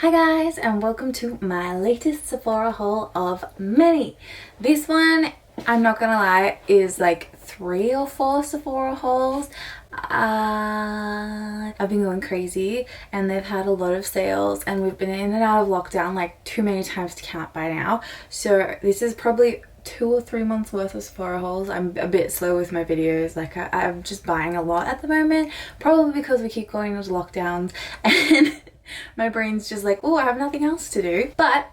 Hi guys, and welcome to my latest Sephora haul of many. This one, I'm not gonna lie, is like 3 or 4 Sephora hauls. I've been going crazy and they've had a lot of sales and we've been in and out of lockdown like too many times to count by now. So this is probably 2 or 3 months worth of Sephora hauls. I'm a bit slow with my videos, like I'm just buying a lot at the moment, probably because we keep going into lockdowns and my brain's just like, oh, I have nothing else to do. But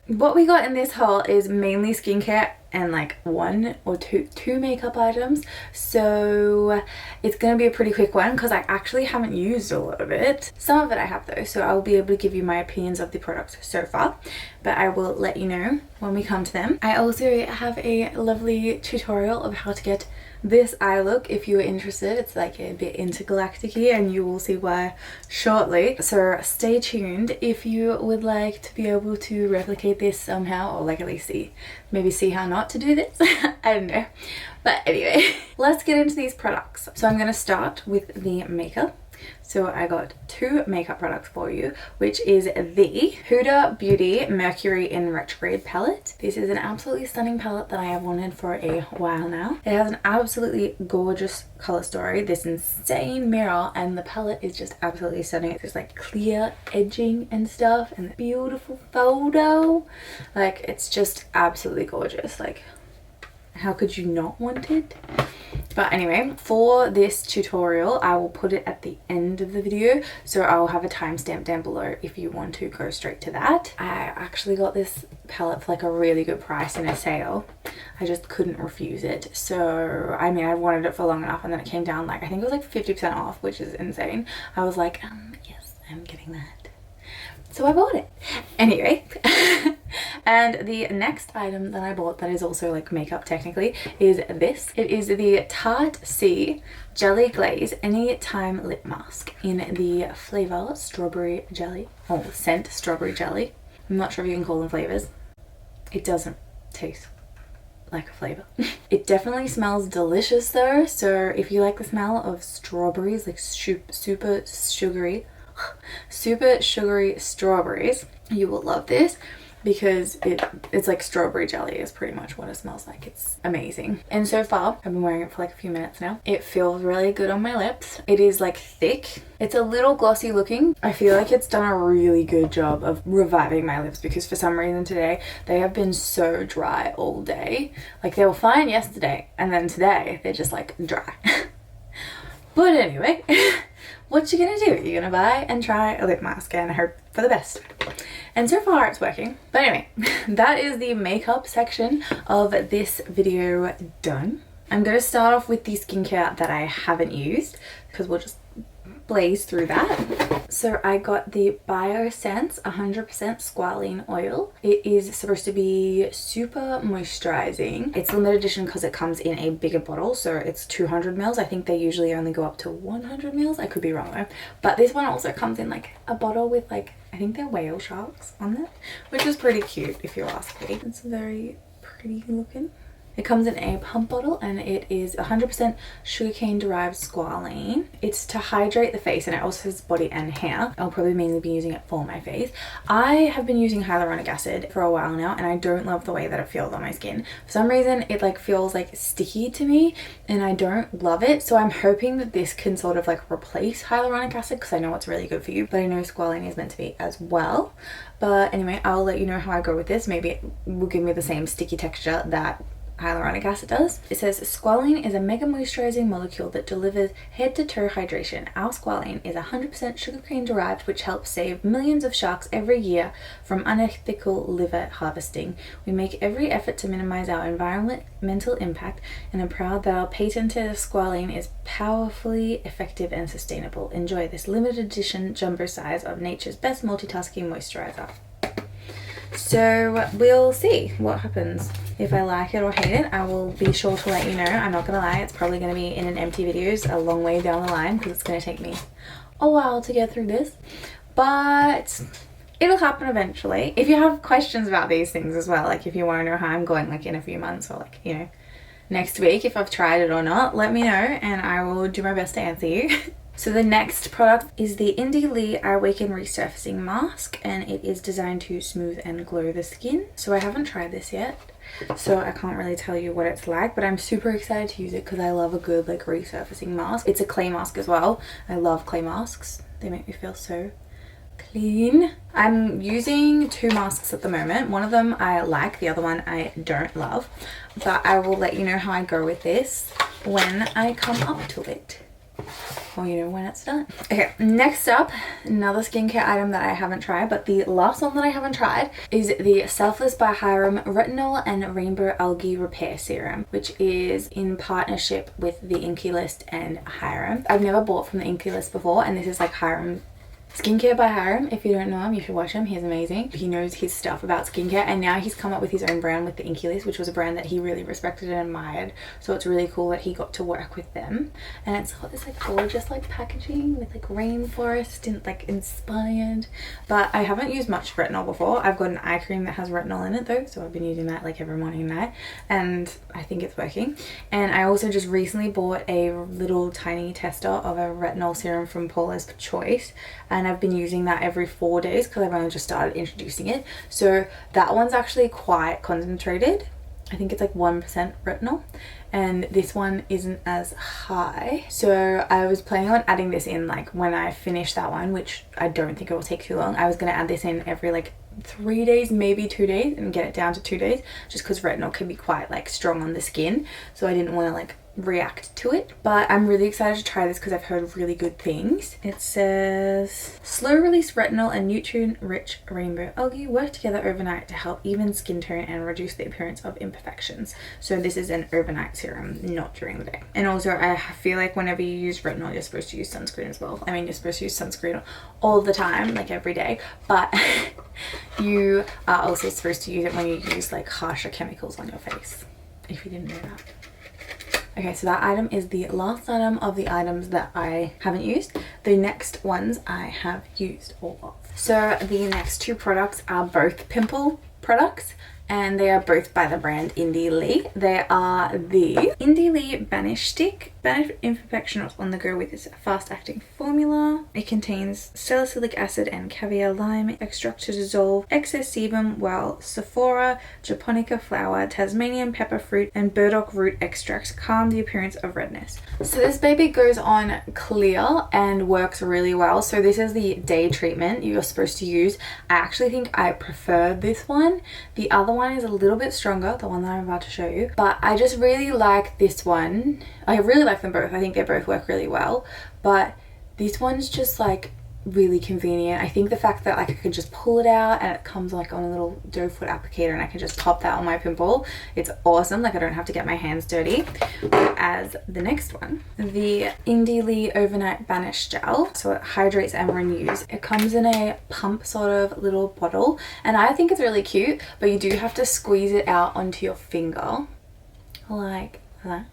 what we got in this haul is mainly skincare and like 1 or 2 makeup items. So it's gonna be a pretty quick one because I actually haven't used a lot of it. Some of it I have though, so I'll be able to give you my opinions of the products so far, but I will let you know when we come to them. I also have a lovely tutorial of how to get this eye look if you are interested. It's like a bit intergalactic-y and you will see why shortly, so stay tuned if you would like to be able to replicate this somehow, or like at least maybe see how not to do this. I don't know, but anyway, let's get into these products. So I'm going to start with the makeup. So I got 2 makeup products for you, which is the Huda Beauty Mercury in Retrograde palette. This is an absolutely stunning palette that I have wanted for a while now. It has an absolutely gorgeous color story, this insane mirror, and the palette is just absolutely stunning. It's just like clear edging and stuff, and the beautiful photo. Like, it's just absolutely gorgeous. Like, how could you not want it? But anyway, for this tutorial, I will put it at the end of the video, so I'll have a timestamp down below if you want to go straight to that. I actually got this palette for like a really good price in a sale. I just couldn't refuse it. So, I mean, I wanted it for long enough, and then it came down like, I think it was like 50% off, which is insane. I was like, yes, I'm getting that. So I bought it. Anyway, and the next item that I bought that is also like makeup technically is this. It is the Tarte Jelly Glaze Anytime Lip Mask in the flavor Strawberry Jelly. Oh, scent Strawberry Jelly. I'm not sure if you can call them flavors. It doesn't taste like a flavor. It definitely smells delicious though. So if you like the smell of strawberries, like super sugary strawberries, you will love this because it's like strawberry jelly is pretty much what it smells like. It's amazing. And so far, I've been wearing it for like a few minutes now. It feels really good on my lips. It is like thick. It's a little glossy looking. I feel like it's done a really good job of reviving my lips because for some reason today, they have been so dry all day. Like they were fine yesterday and then today they're just like dry. But anyway, what you gonna do? You're gonna buy and try a lip mask and hope for the best. And so far it's working. But anyway, that is the makeup section of this video done. I'm gonna start off with the skincare that I haven't used because we'll just blaze through that. So I got the Biossance 100% Squalene Oil. It is supposed to be super moisturizing. It's limited edition because it comes in a bigger bottle, so it's 200 mils. I think they usually only go up to 100 mils. I could be wrong though. But this one also comes in like a bottle with like, I think they're whale sharks on it, which is pretty cute if you ask me. It's very pretty looking. It comes in a pump bottle and it is 100% sugarcane derived squalane. It's to hydrate the face and it also has body and hair. I'll probably mainly be using it for my face. I have been using hyaluronic acid for a while now and I don't love the way that it feels on my skin. For some reason it like feels like sticky to me and I don't love it. So I'm hoping that this can sort of like replace hyaluronic acid because I know it's really good for you, but I know squalane is meant to be as well. But anyway, I'll let you know how I go with this. Maybe it will give me the same sticky texture that hyaluronic acid does. It says squalane is a mega moisturizing molecule that delivers head to toe hydration. Our squalane is 100% sugarcane derived, which helps save millions of sharks every year from unethical liver harvesting. We make every effort to minimize our environmental impact and are proud that our patented squalane is powerfully effective and sustainable. Enjoy this limited edition jumbo size of nature's best multitasking moisturizer. So we'll see what happens. If I like it or hate it, I will be sure to let you know. I'm not gonna lie, it's probably gonna be in an empty videos a long way down the line because it's gonna take me a while to get through this, but it'll happen eventually. If you have questions about these things as well, like if you want to know how I'm going like in a few months or like, you know, next week, if I've tried it or not, let me know and I will do my best to answer you. So the next product is the I-Waken Resurfacing Mask, and it is designed to smooth and glow the skin. So I haven't tried this yet, so I can't really tell you what it's like, but I'm super excited to use it because I love a good like resurfacing mask. It's a clay mask as well. I love clay masks. They make me feel so clean. I'm using 2 masks at the moment. One of them I like, the other one I don't love, but I will let you know how I go with this when I come up to it. Or you know, when it's done. Okay, next up, another skincare item that I haven't tried, but the last one that I haven't tried is the Selfless by Hyram Retinol and Rainbow Algae Repair Serum, which is in partnership with the Inkey list and Hyram. I've never bought from the Inkey list before, and this is like Hyram Skincare by Hyram. If you don't know him, you should watch him. He's amazing. He knows his stuff about skincare, and now he's come up with his own brand with the Inkey list, which was a brand that he really respected and admired. So it's really cool that he got to work with them. And it's got this like gorgeous like packaging with like rainforest and like inspired. But I haven't used much retinol before. I've got an eye cream that has retinol in it though, so I've been using that like every morning and night, and I think it's working. And I also just recently bought a little tiny tester of a retinol serum from Paula's Choice, and I've been using that every 4 days because I've only just started introducing it. So that one's actually quite concentrated. I think it's like 1% retinol, and this one isn't as high. So I was planning on adding this in like when I finish that one, which I don't think it will take too long. I was going to add this in every like 3 days, maybe 2 days, and get it down to 2 days, just because retinol can be quite like strong on the skin, so I didn't want to like react to it. But I'm really excited to try this because I've heard really good things. It says slow release retinol and nutrient rich rainbow algae work together overnight to help even skin tone and reduce the appearance of imperfections. So this is an overnight serum, not during the day. And also I feel like whenever you use retinol, you're supposed to use sunscreen as well. I mean, you're supposed to use sunscreen all the time, like every day, but you are also supposed to use it when you use like harsher chemicals on your face, if you didn't know that. Okay, so that item is the last item of the items that I haven't used. The next ones I have used all of. So the next 2 products are both pimple products, and they are both by the brand Lee. They are the Lee Banish Stick. Banish imperfections on the go with this fast-acting formula. It contains salicylic acid and caviar lime extract to dissolve excess sebum, while Sephora, japonica flower, Tasmanian pepper fruit, and burdock root extracts calm the appearance of redness. So this baby goes on clear and works really well. So this is the day treatment you're supposed to use. I actually think I prefer this one. The other one is a little bit stronger, the one that I'm about to show you, but I just really like this one. I really like them both. I think they both work really well, but this one's just like really convenient. I think the fact that like I can just pull it out and it comes like on a little doe foot applicator and I can just pop that on my pimple, it's awesome. Like I don't have to get my hands dirty. As the next one, the Lee Overnight Banish Gel. So it hydrates and renews. It comes in a pump sort of little bottle, and I think it's really cute, but you do have to squeeze it out onto your finger like that.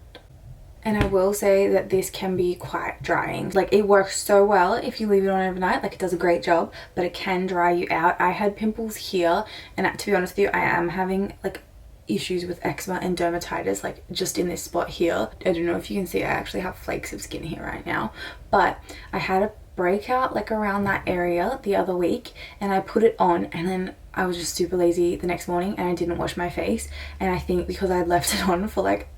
And I will say that this can be quite drying. Like it works so well if you leave it on overnight, like it does a great job, but it can dry you out. I had pimples here, and to be honest with you, I am having like issues with eczema and dermatitis, like just in this spot here. I don't know if you can see, I actually have flakes of skin here right now, but I had a breakout like around that area the other week, and I put it on, and then I was just super lazy the next morning and I didn't wash my face, and I think because I'd left it on for like,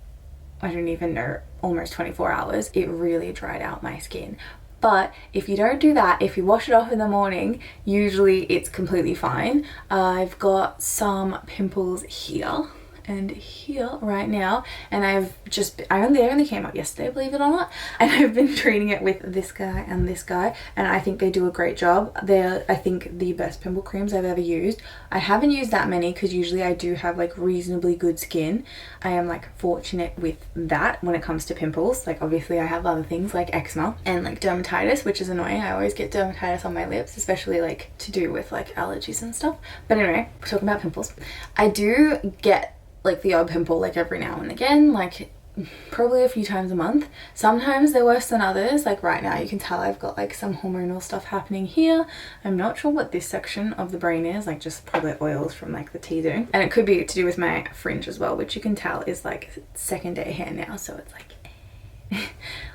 I don't even know, almost 24 hours, it really dried out my skin. But if you don't do that, if you wash it off in the morning, usually it's completely fine. I've got some pimples here and here right now, and they only came up yesterday, believe it or not, and I've been treating it with this guy and this guy, and I think they do a great job. They're, I think, the best pimple creams I've ever used. I haven't used that many because usually I do have like reasonably good skin. I am like fortunate with that when it comes to pimples. Like obviously I have other things like eczema and like dermatitis, which is annoying. I always get dermatitis on my lips, especially like to do with like allergies and stuff. But anyway, we're talking about pimples. I do get like the odd pimple like every now and again, like probably a few times a month. Sometimes they're worse than others. Like right now you can tell I've got like some hormonal stuff happening here. I'm not sure what this section of the brain is, like just probably oils from like the T-zone, and it could be to do with my fringe as well, which you can tell is like second day hair now, so it's like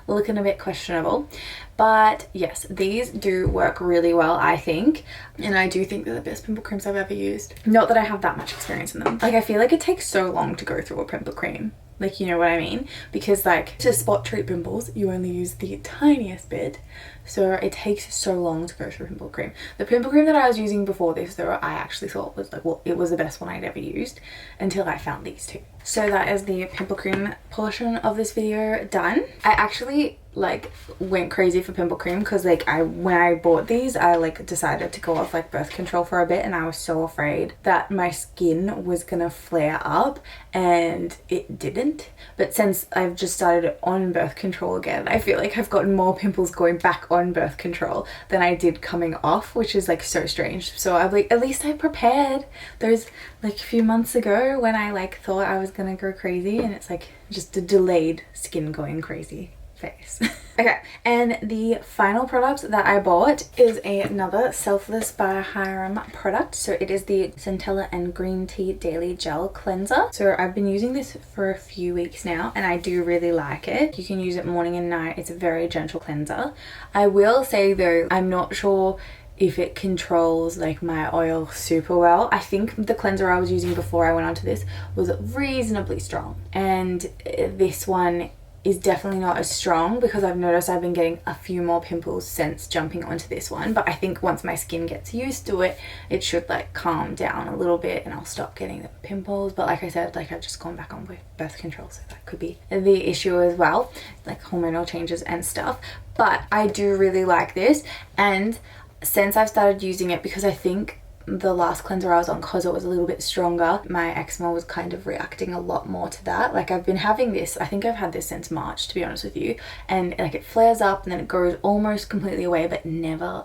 looking a bit questionable. But yes, these do work really well, I think. And I do think they're the best pimple creams I've ever used. Not that I have that much experience in them. Like, I feel like it takes so long to go through a pimple cream. Like, you know what I mean? Because like, to spot treat pimples, you only use the tiniest bit. So it takes so long to go through pimple cream. The pimple cream that I was using before this though, I actually thought was like, well, it was the best one I'd ever used until I found these two. So that is the pimple cream portion of this video done. I actually like went crazy for pimple cream because like when I bought these, I like decided to go off like birth control for a bit, and I was so afraid that my skin was gonna flare up, and it didn't. But since I've just started on birth control again, I feel like I've gotten more pimples going back on birth control than I did coming off, which is like so strange. So I'm like, at least I prepared. There's like a few months ago when I like thought I was gonna go crazy, and it's like just a delayed skin going crazy face. Okay, and the final product that I bought is another Selfless by Hyram product. So it is the Centella and Green Tea Daily Gel Cleanser. So I've been using this for a few weeks now, and I do really like it. You can use it morning and night. It's a very gentle cleanser. I will say though, I'm not sure if it controls like my oil super well. I think the cleanser I was using before I went onto this was reasonably strong, and this one is definitely not as strong because I've noticed I've been getting a few more pimples since jumping onto this one. But I think once my skin gets used to it, it should like calm down a little bit and I'll stop getting the pimples. But like I said, like I've just gone back on with birth control, so that could be the issue as well, like hormonal changes and stuff. But I do really like this, and since I've started using it, because I think the last cleanser I was on, because it was a little bit stronger, my eczema was kind of reacting a lot more to that. Like I've been having this, I think I've had this since March, to be honest with you, and like it flares up and then it goes almost completely away, but never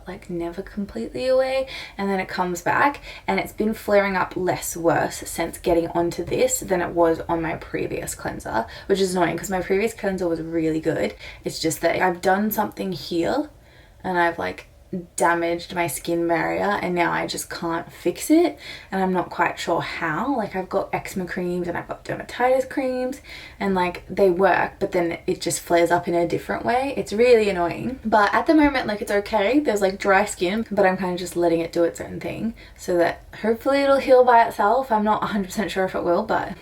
completely away, and then it comes back, and it's been flaring up less worse since getting onto this than it was on my previous cleanser, which is annoying because my previous cleanser was really good. It's just that I've done something here and I've like damaged my skin barrier, and now I just can't fix it, and I'm not quite sure how. Like I've got eczema creams and I've got dermatitis creams, and like they work, but then it just flares up in a different way. It's really annoying, but at the moment like it's okay. There's like dry skin, but I'm kind of just letting it do its own thing so that hopefully it'll heal by itself. I'm not 100% sure if it will, but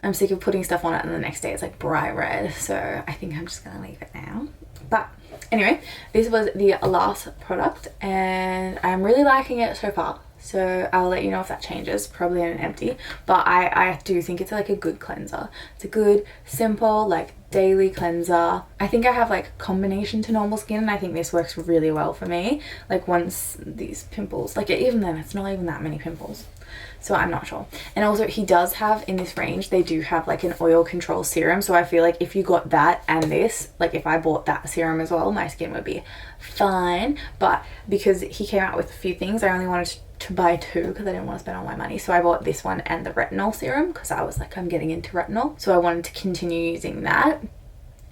I'm sick of putting stuff on it and the next day it's like bright red, so I think I'm just gonna leave it now. But anyway, this was the last product and I'm really liking it so far, so I'll let you know if that changes, probably in an empty. But I do think it's like a good cleanser. It's a good simple like daily cleanser. I think I have like combination to normal skin, and I think this works really well for me. Like once these pimples, like even then it's not even that many pimples, so I'm not sure. And also he does have in this range, they do have like an oil control serum, so I feel like if you got that and this, like if I bought that serum as well, my skin would be fine. But because he came out with a few things, I only wanted to buy two because I didn't want to spend all my money, so I bought this one and the retinol serum because I was like, I'm getting into retinol, so I wanted to continue using that.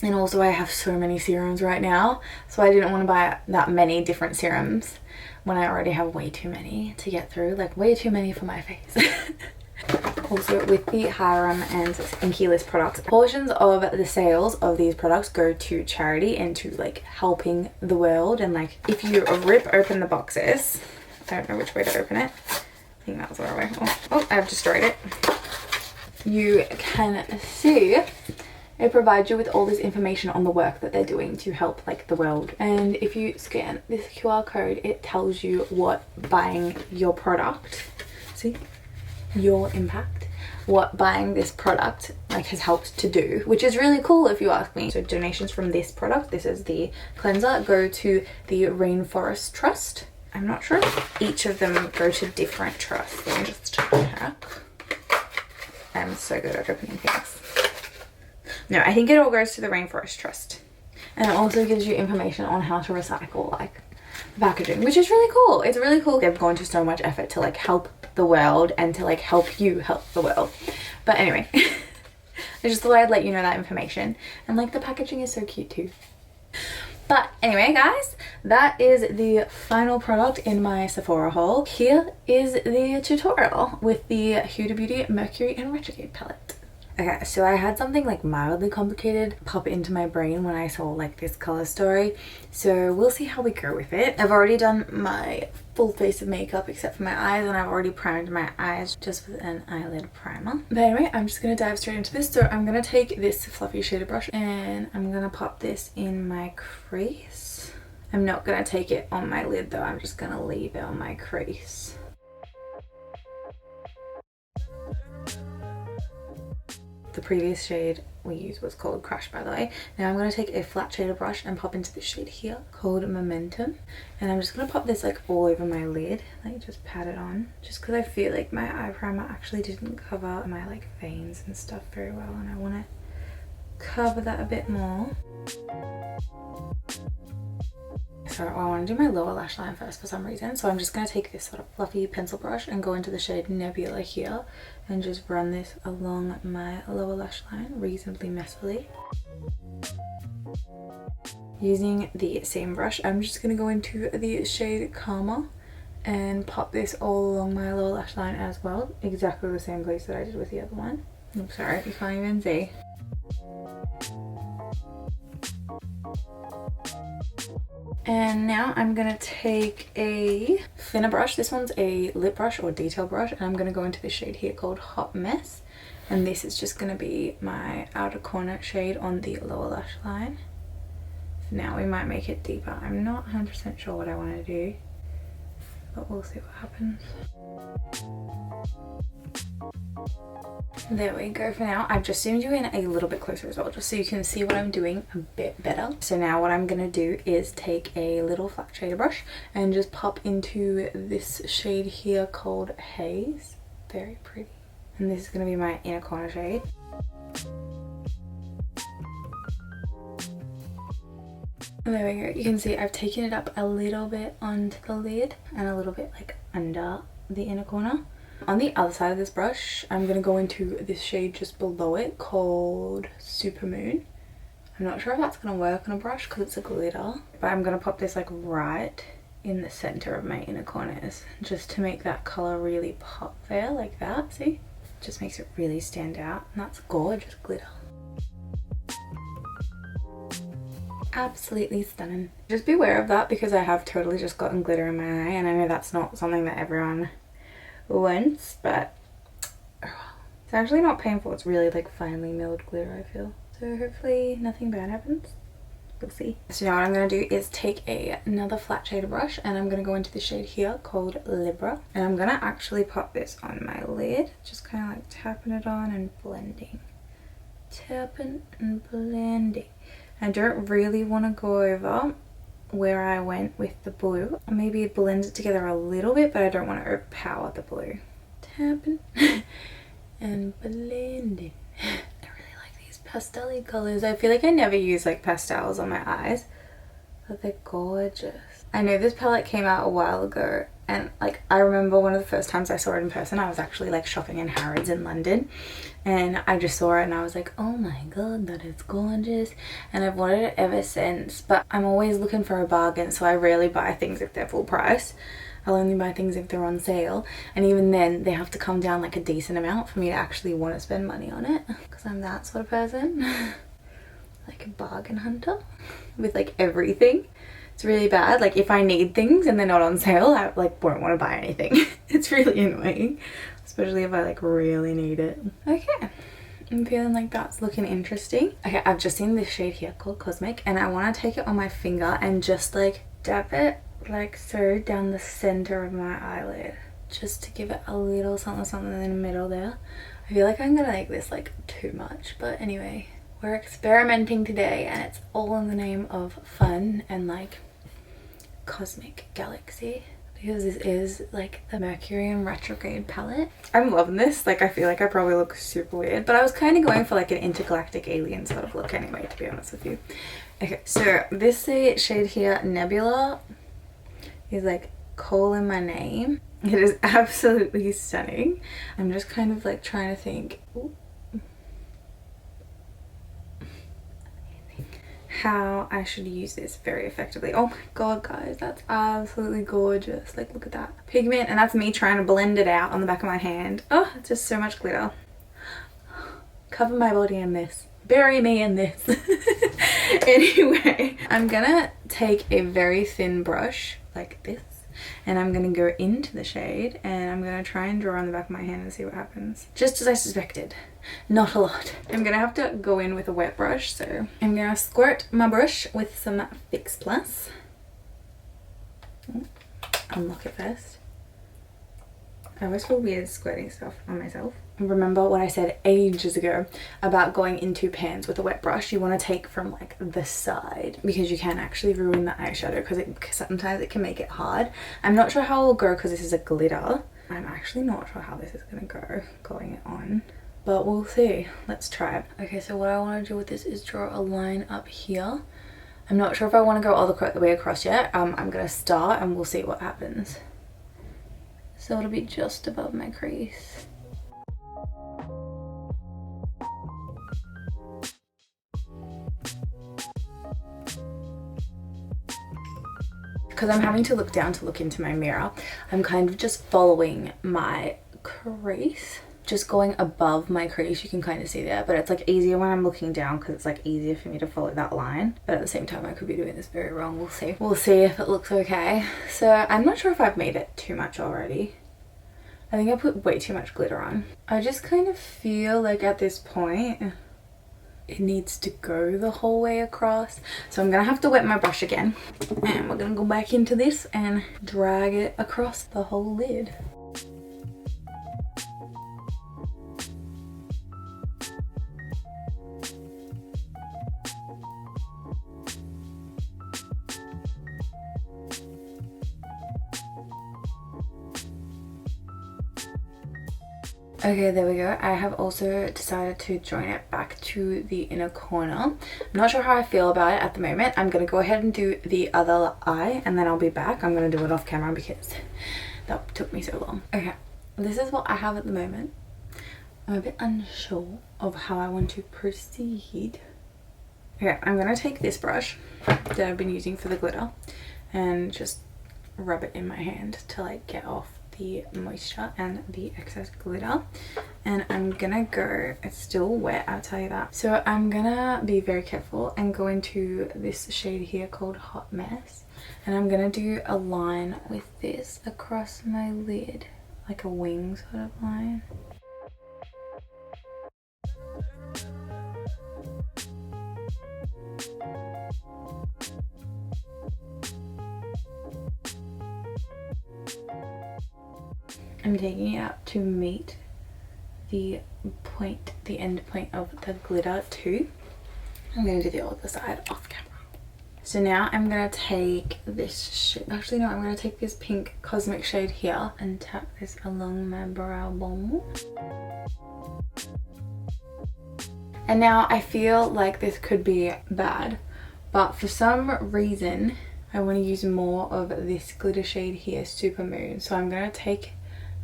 And also I have so many serums right now, so I didn't want to buy that many different serums when I already have way too many to get through, like way too many for my face. Also with the Hyram and Inkey list products, portions of the sales of these products go to charity and to like helping the world. And like if you rip open the boxes, I don't know which way to open it, I think that was the right way. Oh, I've destroyed it. You can see it provides you with all this information on the work that they're doing to help like the world. And if you scan this QR code, it tells you what buying your product, see, your impact, what buying this product like has helped to do, which is really cool if you ask me. So donations from this product, this is the cleanser, go to the Rainforest Trust. I'm not sure if each of them go to different trusts. Let me just check. I'm so good at opening things. No, I think it all goes to the Rainforest Trust. And it also gives you information on how to recycle like the packaging, which is really cool. It's really cool. They've gone to so much effort to like help the world and to like help you help the world. But anyway, I just thought I'd let you know that information. And like the packaging is so cute too. But anyway guys, that is the final product in my Sephora haul. Here is the tutorial with the Huda Beauty Mercury and Retrograde palette. Okay, so I had something like mildly complicated pop into my brain when I saw like this color story, so we'll see how we go with it. I've already done my full face of makeup except for my eyes, and I've already primed my eyes just with an eyelid primer. But anyway, I'm just gonna dive straight into this. So I'm gonna take this fluffy shader brush and I'm gonna pop this in my crease. I'm not gonna take it on my lid though, I'm just gonna leave it on my crease. The previous shade we used was called Crash, by the way. Now I'm going to take a flat shader brush and pop into this shade here called Momentum. And I'm just going to pop this like all over my lid, like just pat it on. Just because I feel like my eye primer actually didn't cover my like veins and stuff very well, and I want to cover that a bit more. So I want to do my lower lash line first for some reason, so I'm just going to take this sort of fluffy pencil brush and go into the shade Nebula here and just run this along my lower lash line reasonably messily. Using the same brush, I'm just going to go into the shade Karma and pop this all along my lower lash line as well, exactly the same place that I did with the other one. I'm sorry, you can't even see. And now I'm going to take a thinner brush. This one's a lip brush or detail brush, and I'm going to go into this shade here called Hot Mess. And this is just going to be my outer corner shade on the lower lash line. Now we might make it deeper. I'm not 100% sure what I want to do, but we'll see what happens. There we go for now. I've just zoomed you in a little bit closer as well, just so you can see what I'm doing a bit better. So now what I'm gonna do is take a little flat shader brush and just pop into this shade here called Haze. Very pretty. And this is gonna be my inner corner shade. And there we go. You can see I've taken it up a little bit onto the lid and a little bit like under the inner corner. On the other side of this brush, I'm going to go into this shade just below it called Supermoon. I'm not sure if that's going to work on a brush because it's a glitter, but I'm going to pop this like right in the center of my inner corners just to make that color really pop there like that. See? Just makes it really stand out, and that's gorgeous glitter. Absolutely stunning. Just be aware of that because I have totally just gotten glitter in my eye, and I know that's not something that everyone once, but it's actually not painful. It's really like finely milled glitter, I feel. So hopefully nothing bad happens. We'll see. So now what I'm going to do is take another flat shader brush, and I'm going to go into the shade here called Libra, and I'm going to actually pop this on my lid, just kind of like tapping it on and blending. Tapping and blending. I don't really want to go over where I went with the blue. Maybe blend it together a little bit, but I don't want to overpower the blue. Tapping and blending. I really like these pastel-y colors. I feel like I never use like pastels on my eyes, but they're gorgeous. I know this palette came out a while ago, and like I remember one of the first times I saw it in person, I was actually like shopping in Harrods in London, and I just saw it and I was like, oh my god, that is gorgeous, and I've wanted it ever since. But I'm always looking for a bargain, so I rarely buy things if they're full price. I'll only buy things if they're on sale, and even then they have to come down like a decent amount for me to actually want to spend money on it, because I'm that sort of person. Like a bargain hunter with like everything. It's really bad. Like if I need things and they're not on sale, I like won't want to buy anything. It's really annoying, especially if I like really need it. Okay, I'm feeling like that's looking interesting. Okay, I've just seen this shade here called Cosmic, and I want to take it on my finger and just like dab it like so down the center of my eyelid, just to give it a little something something in the middle there. I feel like I'm gonna make this like too much, but anyway, we're experimenting today, and it's all in the name of fun and like cosmic galaxy, because this is like the Mercury and Retrograde palette. I'm loving this. Like I feel like I probably look super weird, but I was kind of going for like an intergalactic alien sort of look anyway, to be honest with you. Okay, so this shade here, Nebula, is like calling my name. It is absolutely stunning. I'm just kind of like trying to think how I should use this very effectively. Oh my god, guys, that's absolutely gorgeous. Like look at that pigment, and that's me trying to blend it out on the back of my hand. Oh, it's just so much glitter. Cover my body in this. Bury me in this. Anyway, I'm gonna take a very thin brush like this, and I'm gonna go into the shade, and I'm gonna try and draw on the back of my hand and see what happens. Just as I suspected, not a lot. I'm gonna have to go in with a wet brush, so I'm gonna squirt my brush with some Fix Plus. Unlock it first. I always feel weird squirting stuff on myself. Remember what I said ages ago about going into pans with a wet brush? You want to take from like the side, because you can actually ruin the eyeshadow, because sometimes it can make it hard. I'm not sure how it will go because this is a glitter. I'm actually not sure how this is going to go going on, but we'll see. Let's try it. Okay, so what I want to do with this is draw a line up here. I'm not sure if I want to go all the way across yet. I'm going to start and we'll see what happens. So it'll be just above my crease. Because I'm having to look down to look into my mirror, I'm kind of just following my crease. Just going above my crease, you can kind of see there, but it's like easier when I'm looking down because it's like easier for me to follow that line. But at the same time, I could be doing this very wrong. We'll see. We'll see if it looks okay. So I'm not sure if I've made it too much already. I think I put way too much glitter on. I just kind of feel like at this point, it needs to go the whole way across. So I'm gonna have to wet my brush again, and we're gonna go back into this and drag it across the whole lid. Okay, there we go. I have also decided to join it back to the inner corner. I'm not sure how I feel about it at the moment. I'm going to go ahead and do the other eye, and then I'll be back. I'm going to do it off camera because that took me so long. Okay, this is what I have at the moment. I'm a bit unsure of how I want to proceed. Okay, I'm going to take this brush that I've been using for the glitter and just rub it in my hand to like get off the moisture and the excess glitter. And I'm gonna go, it's still wet, I'll tell you that. So I'm gonna be very careful and go into this shade here called Hot Mess, and I'm gonna do a line with this across my lid, like a wing sort of line. I'm taking it up to meet the point, the end point of the glitter too. I'm going to do the other side off camera. So now I'm going to take this shade, actually no, I'm going to take this pink cosmic shade here and tap this along my brow bone. And now I feel like this could be bad, but for some reason I want to use more of this glitter shade here, Super Moon. So I'm going to take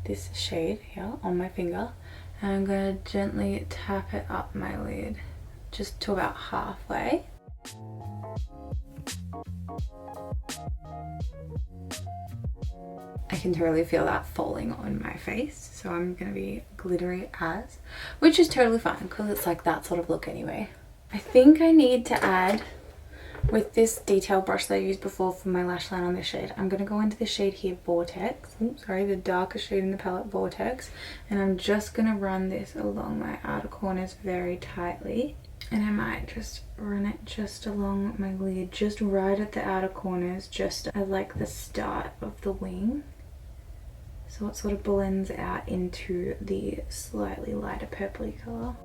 this shade here on my finger, and I'm going to gently tap it up my lid just to about halfway. I can totally feel that falling on my face, so I'm going to be glittery as, which is totally fine because it's like that sort of look anyway. I think I need to add, with this detail brush that I used before for my lash line on this shade, I'm going to go into the shade here, Vortex. Oops, sorry, the darker shade in the palette, Vortex. And I'm just going to run this along my outer corners very tightly. And I might just run it just along my lid, just right at the outer corners, just at like the start of the wing. So it sort of blends out into the slightly lighter purpley colour.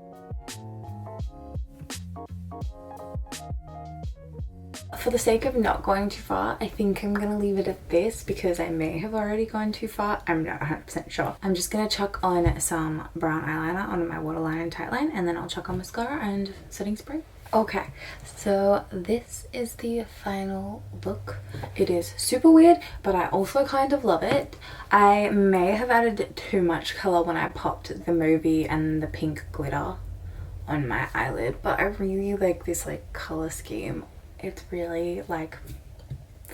For the sake of not going too far, I think I'm going to leave it at this because I may have already gone too far. I'm not 100% sure. I'm just going to chuck on some brown eyeliner on my waterline and tightline, and then I'll chuck on mascara and setting spray. Okay, so this is the final look. It is super weird, but I also kind of love it. I may have added too much colour when I popped the movie and the pink glitter on my eyelid, but I really like this like colour scheme. It's really like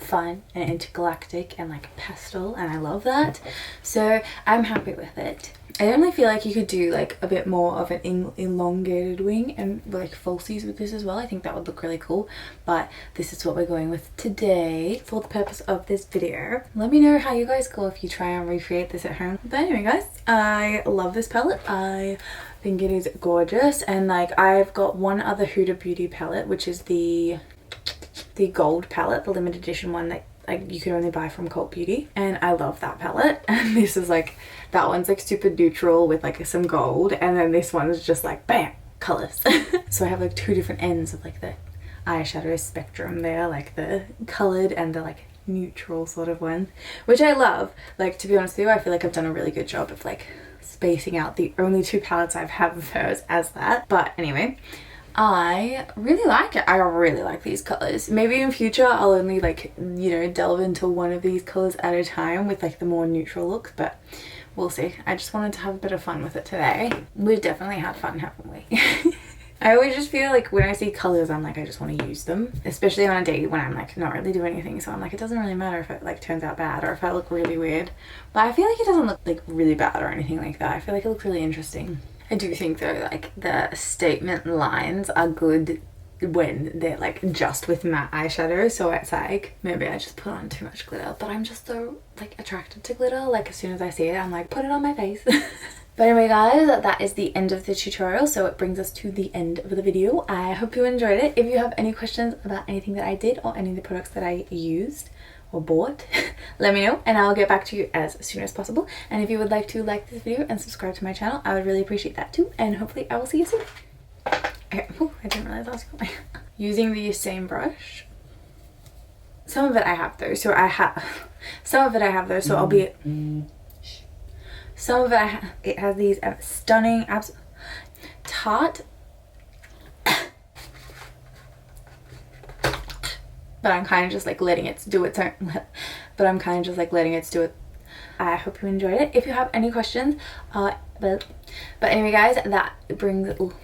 fun and intergalactic and like pastel, and I love that. So I'm happy with it. I definitely feel like you could do like a bit more of an elongated wing and like falsies with this as well. I think that would look really cool, but this is what we're going with today for the purpose of this video. Let me know how you guys go if you try and recreate this at home. But anyway guys, I love this palette. I think it is gorgeous, and like I've got one other Huda Beauty palette, which is the gold palette, the limited edition one that like you can only buy from Cult Beauty, and I love that palette. And this is like, that one's like super neutral with like some gold, and then this one is just like bam, colors. So I have like two different ends of like the eyeshadow spectrum there, like the colored and the like neutral sort of one, which I love. Like, to be honest with you, I feel like I've done a really good job of like spacing out the only two palettes I've had of hers as that. But anyway, I really like it. I really like these colors. Maybe in future I'll only like, you know, delve into one of these colors at a time with like the more neutral looks, but we'll see. I just wanted to have a bit of fun with it today. We've definitely had fun, haven't we? I always just feel like when I see colors, I'm like, I just want to use them, especially on a date when I'm like not really doing anything. So I'm like, it doesn't really matter if it like turns out bad or if I look really weird. But I feel like it doesn't look like really bad or anything like that. I feel like it looks really interesting. I do think though, like the statement lines are good when they're like just with matte eyeshadow. So it's like, maybe I just put on too much glitter, but I'm just so like attracted to glitter. Like as soon as I see it, I'm like, put it on my face. But anyway guys, that is the end of the tutorial, so it brings us to the end of the video. I hope you enjoyed it. If you have any questions about anything that I did or any of the products that I used or bought, let me know and I'll get back to you as soon as possible. And if you would like to like this video and subscribe to my channel, I would really appreciate that too, and hopefully I will see you soon. Okay. Oh, I didn't realize I was going. Using the same brush. Some of it I have though, so I'll be some of it, it has these stunning Tarte, but I'm kind of just like letting it do its own, I hope you enjoyed it. If you have any questions, but anyway guys, that brings